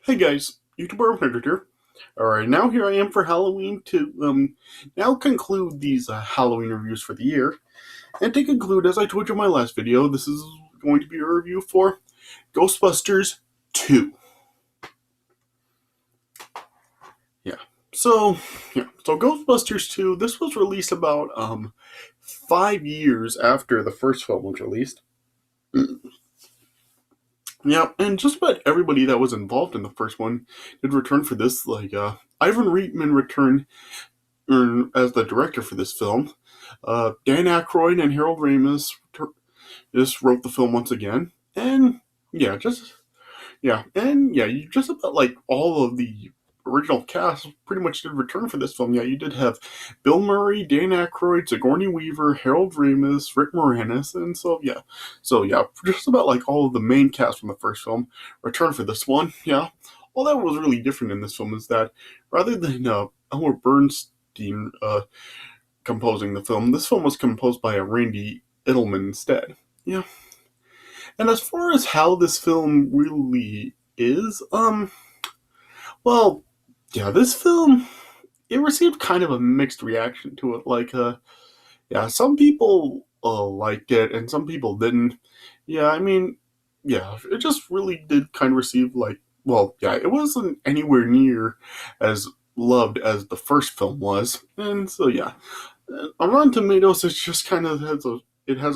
Hey guys, YouTuber Hunter here. Alright, now here I am for Halloween to now conclude these Halloween reviews for the year. And to conclude, as I told you in my last video, this is going to be a review for Ghostbusters 2. Yeah. So Ghostbusters 2, this was released about 5 years after the first film was released. Yeah, and just about everybody that was involved in the first one did return for this. Ivan Reitman returned as the director for this film. Dan Aykroyd and Harold Ramis just wrote the film once again, and yeah, you just about like all of the original cast pretty much did return for this film. Yeah, you did have Bill Murray, Dan Aykroyd, Sigourney Weaver, Harold Ramis, Rick Moranis, and so yeah, just about like all of the main cast from the first film returned for this one. Yeah, all that was really different in this film is that rather than Elmer Bernstein composing the film, this film was composed by a Randy Edelman instead. Yeah, and as far as how this film really is, well, yeah, this film it received kind of a mixed reaction to it. Yeah, some people liked it and some people didn't. Yeah, I mean, yeah, it just really did kind of receive well, yeah, it wasn't anywhere near as loved as the first film was, and so yeah, on Rotten Tomatoes, it just kind of has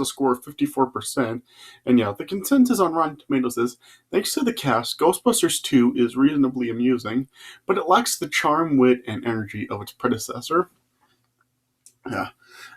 a score of 54%. And yeah, the consensus on Rotten Tomatoes is thanks to the cast, Ghostbusters 2 is reasonably amusing, but it lacks the charm, wit, and energy of its predecessor. Yeah.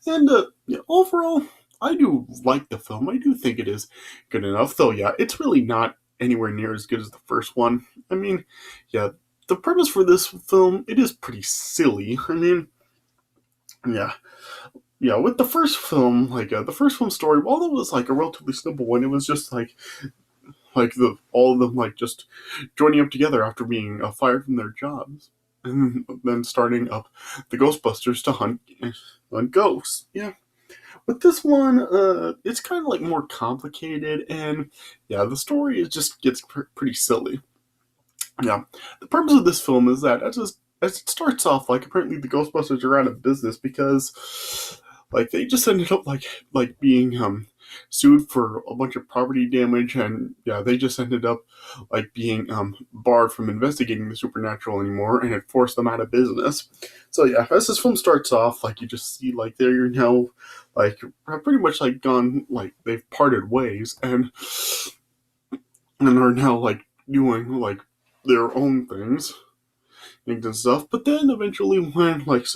And yeah, overall, I do like the film. I do think it is good enough, though, yeah, it's really not anywhere near as good as the first one. I mean, yeah, the premise for this film, it is pretty silly. I mean, yeah, yeah, with the first film, the first film story, while it was like a relatively simple one, it was just like the all of them like just joining up together after being fired from their jobs, and then starting up the Ghostbusters to hunt ghosts. Yeah, with this one, it's kind of like more complicated, and yeah, the story is just gets pretty silly. Yeah, the purpose of this film is that as it starts off, like apparently the Ghostbusters are out of business because like they just ended up like being sued for a bunch of property damage, and yeah, they just ended up like being barred from investigating the supernatural anymore, and it forced them out of business. So yeah, as this film starts off, like you just see like they're now like have pretty much like gone like they've parted ways and are now like doing like their own things and stuff. But then eventually, when like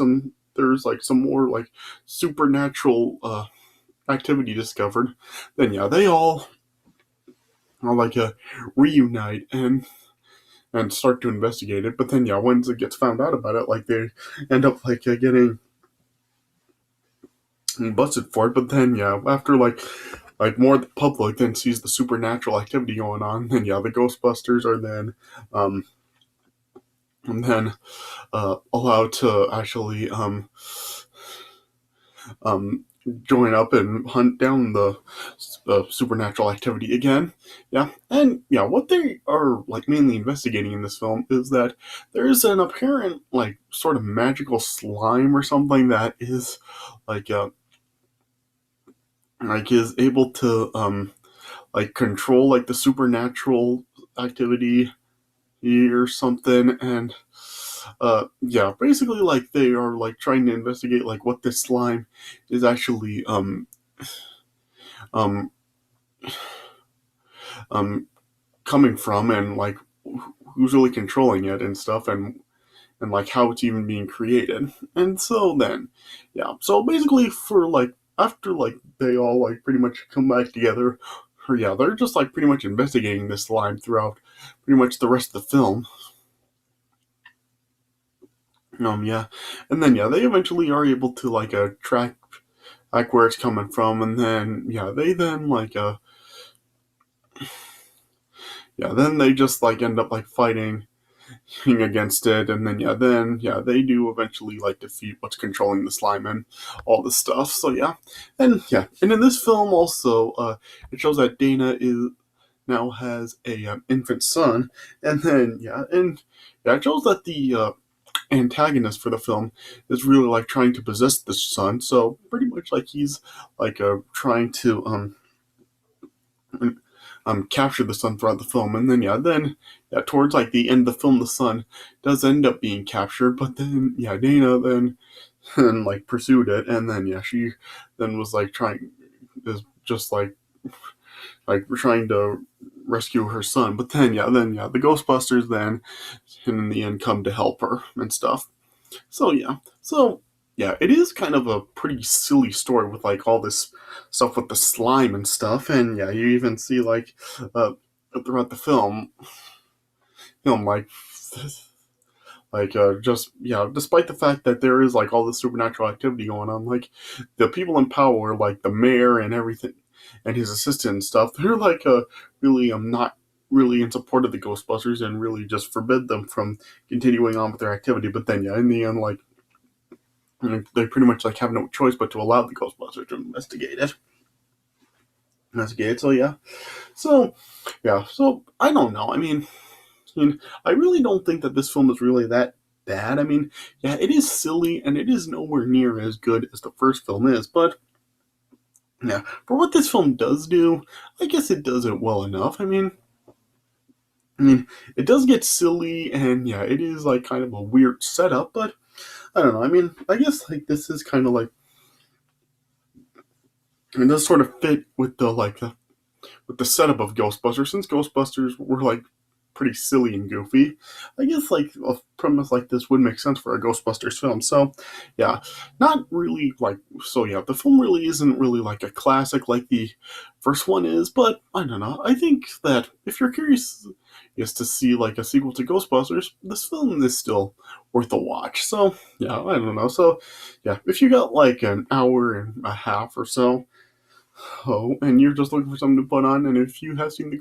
there's like some more like supernatural activity discovered, then yeah, they all are reunite and start to investigate it. But then yeah, once it gets found out about it, like they end up getting busted for it. But then yeah, after like more of the public then sees the supernatural activity going on, then yeah, the Ghostbusters are then um and then allowed to actually um, join up and hunt down the supernatural activity again. Yeah, and yeah, what they are like mainly investigating in this film is that there is an apparent like sort of magical slime or something that is like is able to like control like the supernatural activity or something, and yeah, basically like they are like trying to investigate like what this slime is actually um um coming from, and like who's really controlling it and stuff, and like how it's even being created. And so then yeah, so basically for like after like they all like pretty much come back together, or yeah, they're just like pretty much investigating this slime throughout pretty much the rest of the film. Yeah, and then yeah, they eventually are able to track like where it's coming from, and then yeah, they then yeah, then they just like end up like fighting against it, and then yeah, they do eventually like defeat what's controlling the slime and all this stuff. So yeah, and in this film also, it shows that now has a infant son, and then it shows that the antagonist for the film is really like trying to possess the son. So pretty much like he's like trying to capture the son throughout the film, and then towards like the end of the film, the son does end up being captured, but then Dana then and like pursued it, and then she then was like trying is just like trying to rescue her son, but then the Ghostbusters then and in the end come to help her and stuff. So it is kind of a pretty silly story with like all this stuff with the slime and stuff, and you even see like uh, throughout the film just despite the fact that there is like all this supernatural activity going on, like the people in power, like the mayor and everything, and his assistant and stuff, they're like really not really in support of the Ghostbusters and really just forbid them from continuing on with their activity. But then in the end, like they pretty much like have no choice but to allow the Ghostbusters to investigate it. So I don't know. I really don't think that this film is really that bad. It is silly and it is nowhere near as good as the first film is, but for what this film does do, I guess it does it well enough. It does get silly and it is like kind of a weird setup, but I don't know. I guess like this is kind of like it does sort of fit with the setup of Ghostbusters, since Ghostbusters were like pretty silly and goofy. I guess like a premise like this would make sense for a Ghostbusters film. So not really like the film really isn't really like a classic like the first one is, but I don't know. I think that if you're curious to see like a sequel to Ghostbusters, this film is still worth a watch. So I don't know. So if you got like an hour and a half or so, and you're just looking for something to put on, and if you have seen the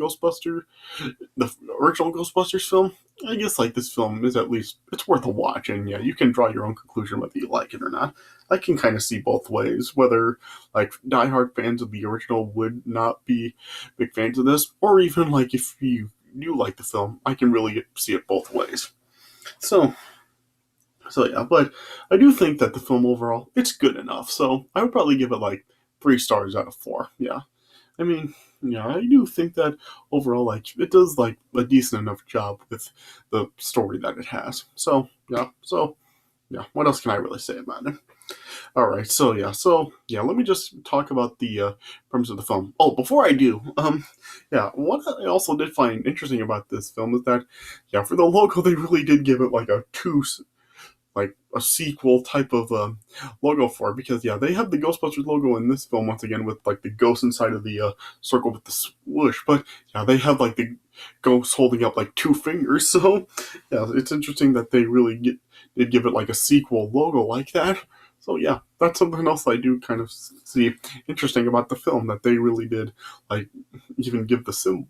original Ghostbusters film, I guess like this film is at least it's worth a watch, and you can draw your own conclusion whether you like it or not. I can kind of see both ways, whether like diehard fans of the original would not be big fans of this, or even like if you do like the film, I can really see it both ways. So but I do think that the film overall it's good enough. So I would probably give it like 3 stars out of 4. I do think that overall, like, it does like a decent enough job with the story that it has. So what else can I really say about it? All right, so let me just talk about the premise of the film. Oh, before I do, what I also did find interesting about this film is that, for the logo, they really did give it like like a sequel type of logo for it, because they have the Ghostbusters logo in this film once again with like the ghost inside of the circle with the swoosh, but they have like the ghost holding up like 2 fingers. So it's interesting that they really did give it like a sequel logo like that. So that's something else I do kind of see interesting about the film, that they really did like even give the symbol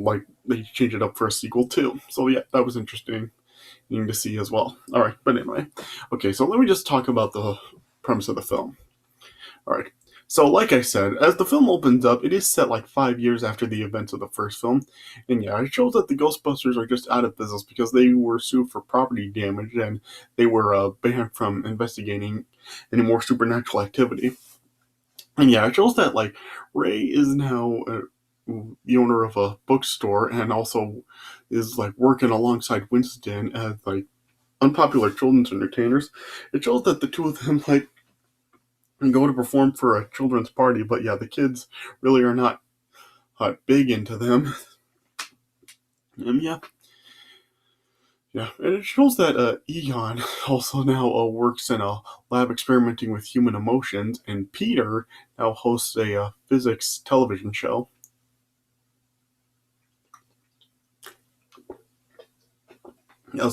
like they changed it up for a sequel too. So that was interesting to see as well. All right, but anyway, okay, so let me just talk about the premise of the film. All right, so like I said, as the film opens up, it is set like 5 years after the events of the first film, and it shows that the Ghostbusters are just out of business because they were sued for property damage and they were banned from investigating any more supernatural activity. And it shows that like Ray is now the owner of a bookstore and also is like working alongside Winston as like unpopular children's entertainers. It shows that the two of them like go to perform for a children's party, but the kids really are not big into them. And and it shows that Egon also now works in a lab experimenting with human emotions, and Peter now hosts a physics television show. Now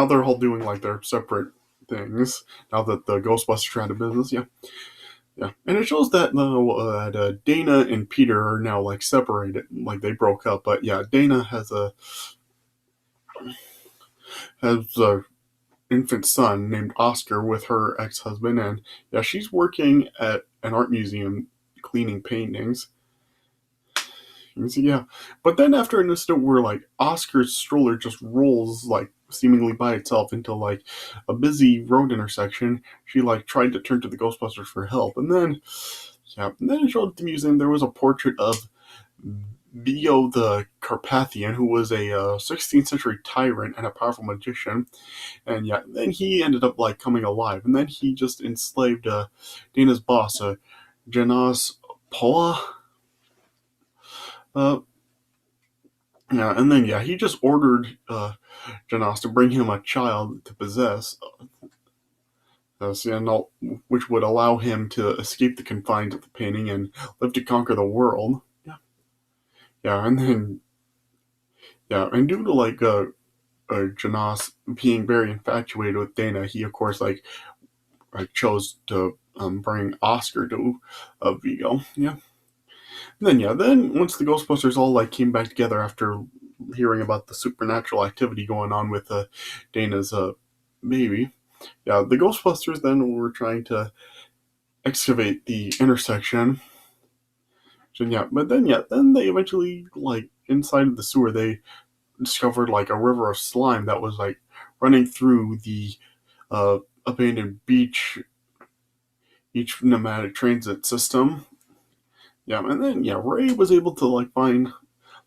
they're all doing like their separate things now that the Ghostbusters are out of business. And it shows that Dana and Peter are now like separated, like they broke up. But Dana has a infant son named Oscar with her ex-husband, and she's working at an art museum cleaning paintings. So, yeah, but then after an incident where like Oscar's stroller just rolls like seemingly by itself into like a busy road intersection, she like tried to turn to the Ghostbusters for help, and then it showed at the museum there was a portrait of Bio the Carpathian, who was a 16th century tyrant and a powerful magician, and then he ended up like coming alive, and then he just enslaved Dana's boss, Janas Poa. Uh, and then he just ordered Janas to bring him a child to possess, which would allow him to escape the confines of the painting and live to conquer the world. And then and due to like Janas being very infatuated with Dana, he of course chose to bring Oscar to Vigo. Then once the Ghostbusters all like came back together after hearing about the supernatural activity going on with Dana's baby, the Ghostbusters then were trying to excavate the intersection. So, but then they eventually like inside of the sewer they discovered like a river of slime that was like running through the uh, abandoned beach pneumatic transit system. And then Ray was able to like find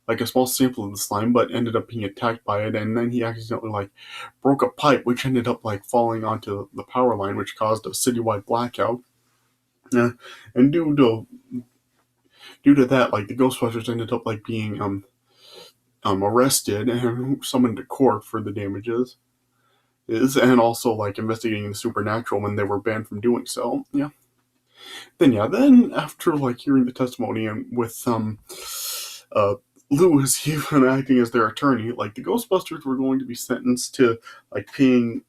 like a small sample of the slime, but ended up being attacked by it, and then he accidentally like broke a pipe, which ended up like falling onto the power line, which caused a citywide blackout. And due to that, like the Ghostbusters ended up like being arrested and summoned to court for the damages. And also like investigating the supernatural when they were banned from doing so. Then after like hearing the testimony and with Lewis even acting as their attorney, like the Ghostbusters were going to be sentenced to like paying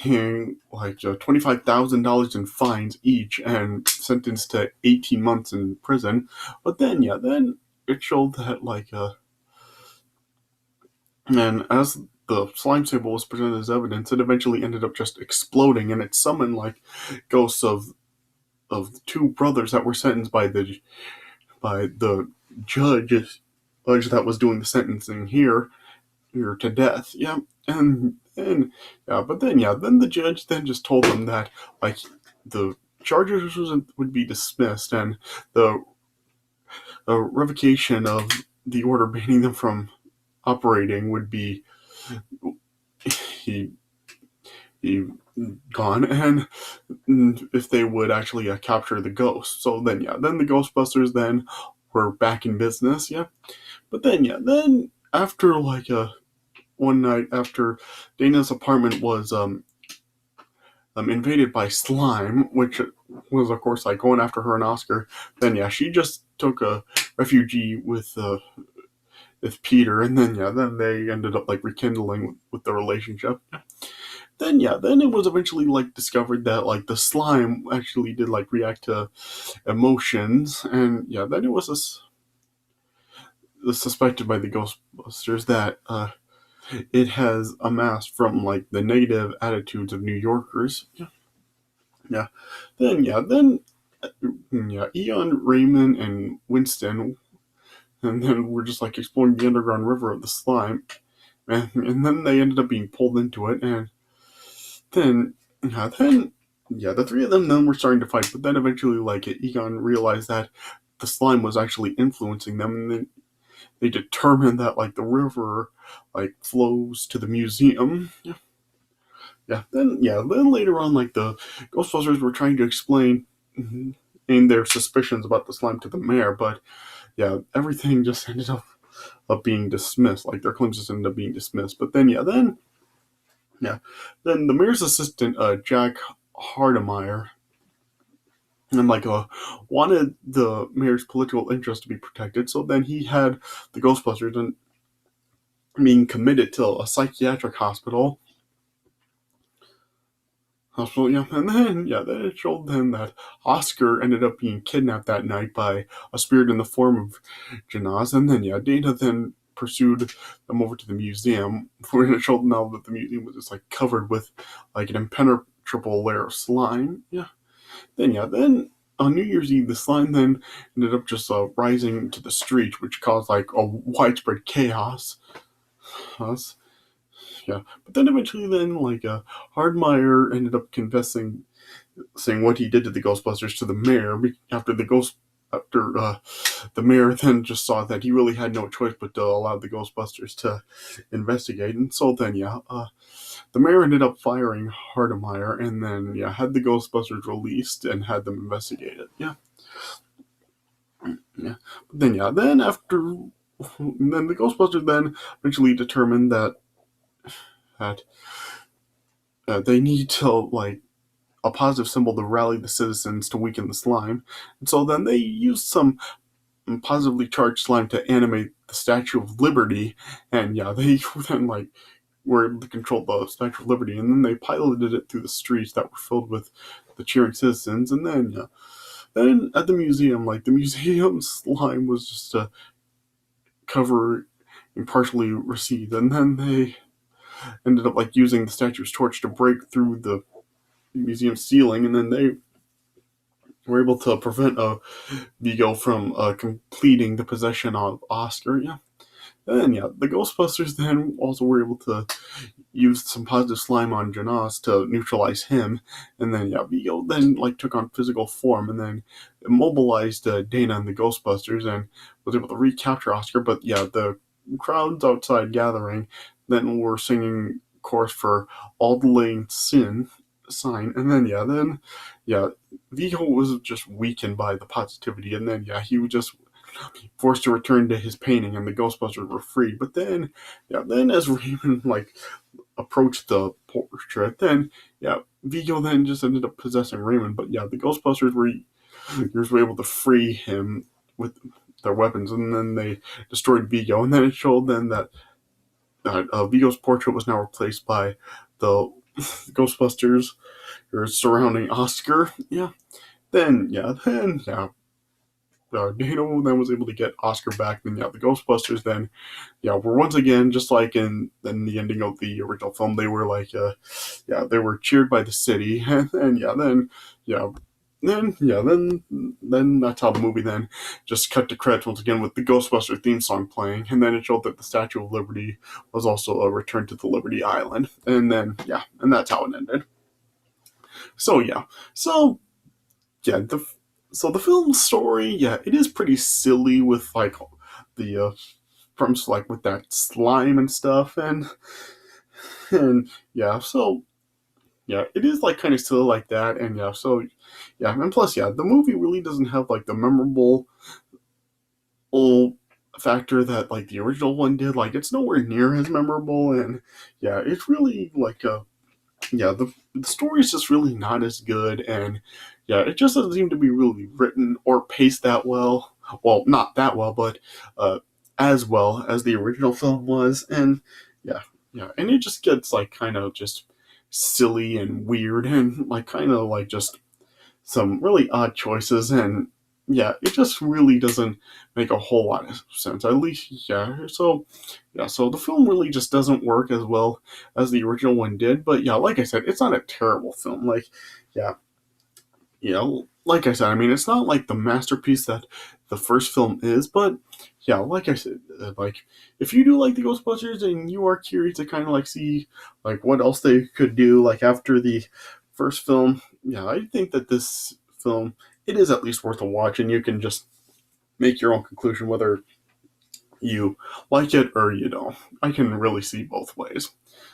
like $25,000 in fines each and sentenced to 18 months in prison. But then it showed that like and as the slime sample was presented as evidence, it eventually ended up just exploding, and it summoned like ghosts of two brothers that were sentenced by the judge that was doing the sentencing here to death. But then the judge then just told them that like the charges would be dismissed, and the revocation of the order banning them from operating would be he gone, and if they would actually capture the ghost. So then the Ghostbusters then were back in business. But then after like one night after Dana's apartment was invaded by slime, which was of course like going after her and Oscar, then she just took a refugee with Peter, and then they ended up like rekindling with the relationship. Then it was eventually like discovered that like the slime actually did like react to emotions, and then it was suspected by the Ghostbusters that it has amassed from like the negative attitudes of New Yorkers. Then Eon, Raymond, and Winston, and then we're just like exploring the underground river of the slime, and then they ended up being pulled into it, and then the three of them then were starting to fight, but then eventually like Egon realized that the slime was actually influencing them, and then they determined that like the river like flows to the museum. Then later on like the Ghostbusters were trying to explain in their suspicions about the slime to the mayor, but everything just ended up being dismissed. Like their claims just ended up being dismissed. But then then the mayor's assistant, Jack Hardemeyer, and like wanted the mayor's political interest to be protected, so then he had the Ghostbusters and being committed to a psychiatric hospital. And then it showed them that Oscar ended up being kidnapped that night by a spirit in the form of Janaz, and then Dana then pursued them over to the museum, where it showed now that the museum was just like covered with like an impenetrable layer of slime. Then on New Year's Eve, the slime then ended up just rising to the street, which caused like a widespread chaos. Us. Yeah, but then eventually, then like Hardmeyer ended up confessing, saying what he did to the Ghostbusters to the mayor after the mayor then just saw that he really had no choice but to allow the Ghostbusters to investigate, and so then the mayor ended up firing Hardemeyer, and then had the Ghostbusters released and had them investigate it. Yeah. But then then after then the Ghostbusters then eventually determined that they need to like a positive symbol to rally the citizens to weaken the slime, and so then they used some positively charged slime to animate the Statue of Liberty, and they then were able to control the Statue of Liberty, and then they piloted it through the streets that were filled with the cheering citizens, and then at the museum, the museum slime was just a cover and partially recede, and then they ended up using the statue's torch to break through the museum ceiling, and then they were able to prevent Vigo from completing the possession of Oscar. And the Ghostbusters then also were able to use some positive slime on Jonas to neutralize him, and then Vigo then took on physical form and then immobilized Dana and the Ghostbusters and was able to recapture Oscar. But the crowds outside gathering then were singing chorus for "All Delaying Sin" sign, and then Vigo was just weakened by the positivity, and then he was just forced to return to his painting, and the Ghostbusters were free. But then as Raymond approached the portrait, then Vigo then just ended up possessing Raymond. But the Ghostbusters were able to free him with their weapons, and then they destroyed Vigo, and then it showed then that Vigo's portrait was now replaced by the Ghostbusters surrounding Oscar. Dano then was able to get Oscar back. Then the Ghostbusters then were once again just like in the ending of the original film. They were they were cheered by the city, and then that's how the movie then just cut to credits once again with the Ghostbuster theme song playing, and then it showed that the Statue of Liberty was also a return to the Liberty Island, and then and that's how it ended. So the film story, it is pretty silly with the premise with that slime and stuff, and it is kind of silly like that, and and plus the movie really doesn't have the memorable old factor that the original one did. It's nowhere near as memorable, and it's really the story is just really not as good, and it just doesn't seem to be really written or paced that well. Well, not that well, but as well as the original film was, and and it just gets kind of just silly and weird, and kind of just some really odd choices, and it just really doesn't make a whole lot of sense. At least, so the film really just doesn't work as well as the original one did. But like I said, it's not a terrible film. Like I said, I mean, it's not the masterpiece that the first film is, but like I said, if you do like the Ghostbusters and you are curious to kind of see what else they could do after the first film, I think that this film, it is at least worth a watch, and you can just make your own conclusion whether you like it or you don't. I can really see both ways.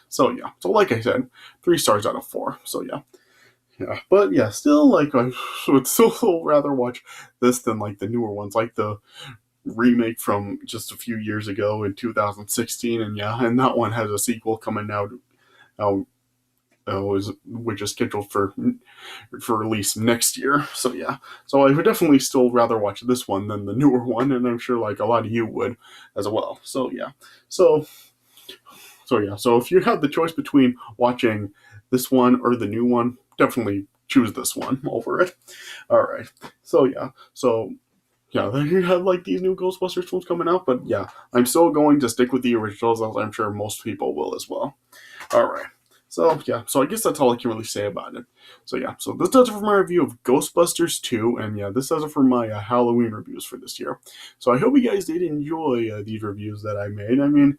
So so like I said, 3 stars out of 4. So but still I would still rather watch this than the newer ones, the remake from just a few years ago in 2016, and and that one has a sequel coming out now, which is scheduled for release next year. So so I would definitely still rather watch this one than the newer one, and I'm sure a lot of you would as well. So so if you have the choice between watching this one or the new one, definitely choose this one over it. All right. So then you have these new Ghostbusters films coming out, but I'm still going to stick with the originals, as I'm sure most people will as well. All right. So yeah, so I guess that's all I can really say about it. So yeah, so this does it for my review of Ghostbusters 2, and yeah, this does it for my Halloween reviews for this year. So I hope you guys did enjoy these reviews that I made. I mean,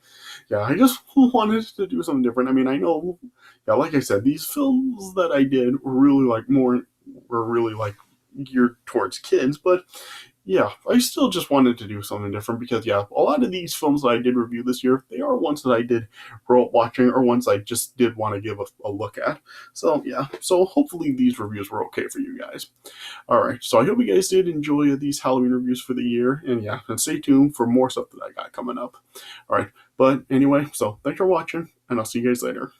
yeah, I just wanted to do something different. I mean, I know, yeah, like I said, these films that I did were really like geared towards kids, but yeah, I still just wanted to do something different because, yeah, a lot of these films that I did review this year, they are ones that I did grow up watching or ones I just did want to give a look at. So, yeah, so hopefully these reviews were okay for you guys. All right, so I hope you guys did enjoy these Halloween reviews for the year, and yeah, and stay tuned for more stuff that I got coming up. All right, but anyway, so thanks for watching, and I'll see you guys later.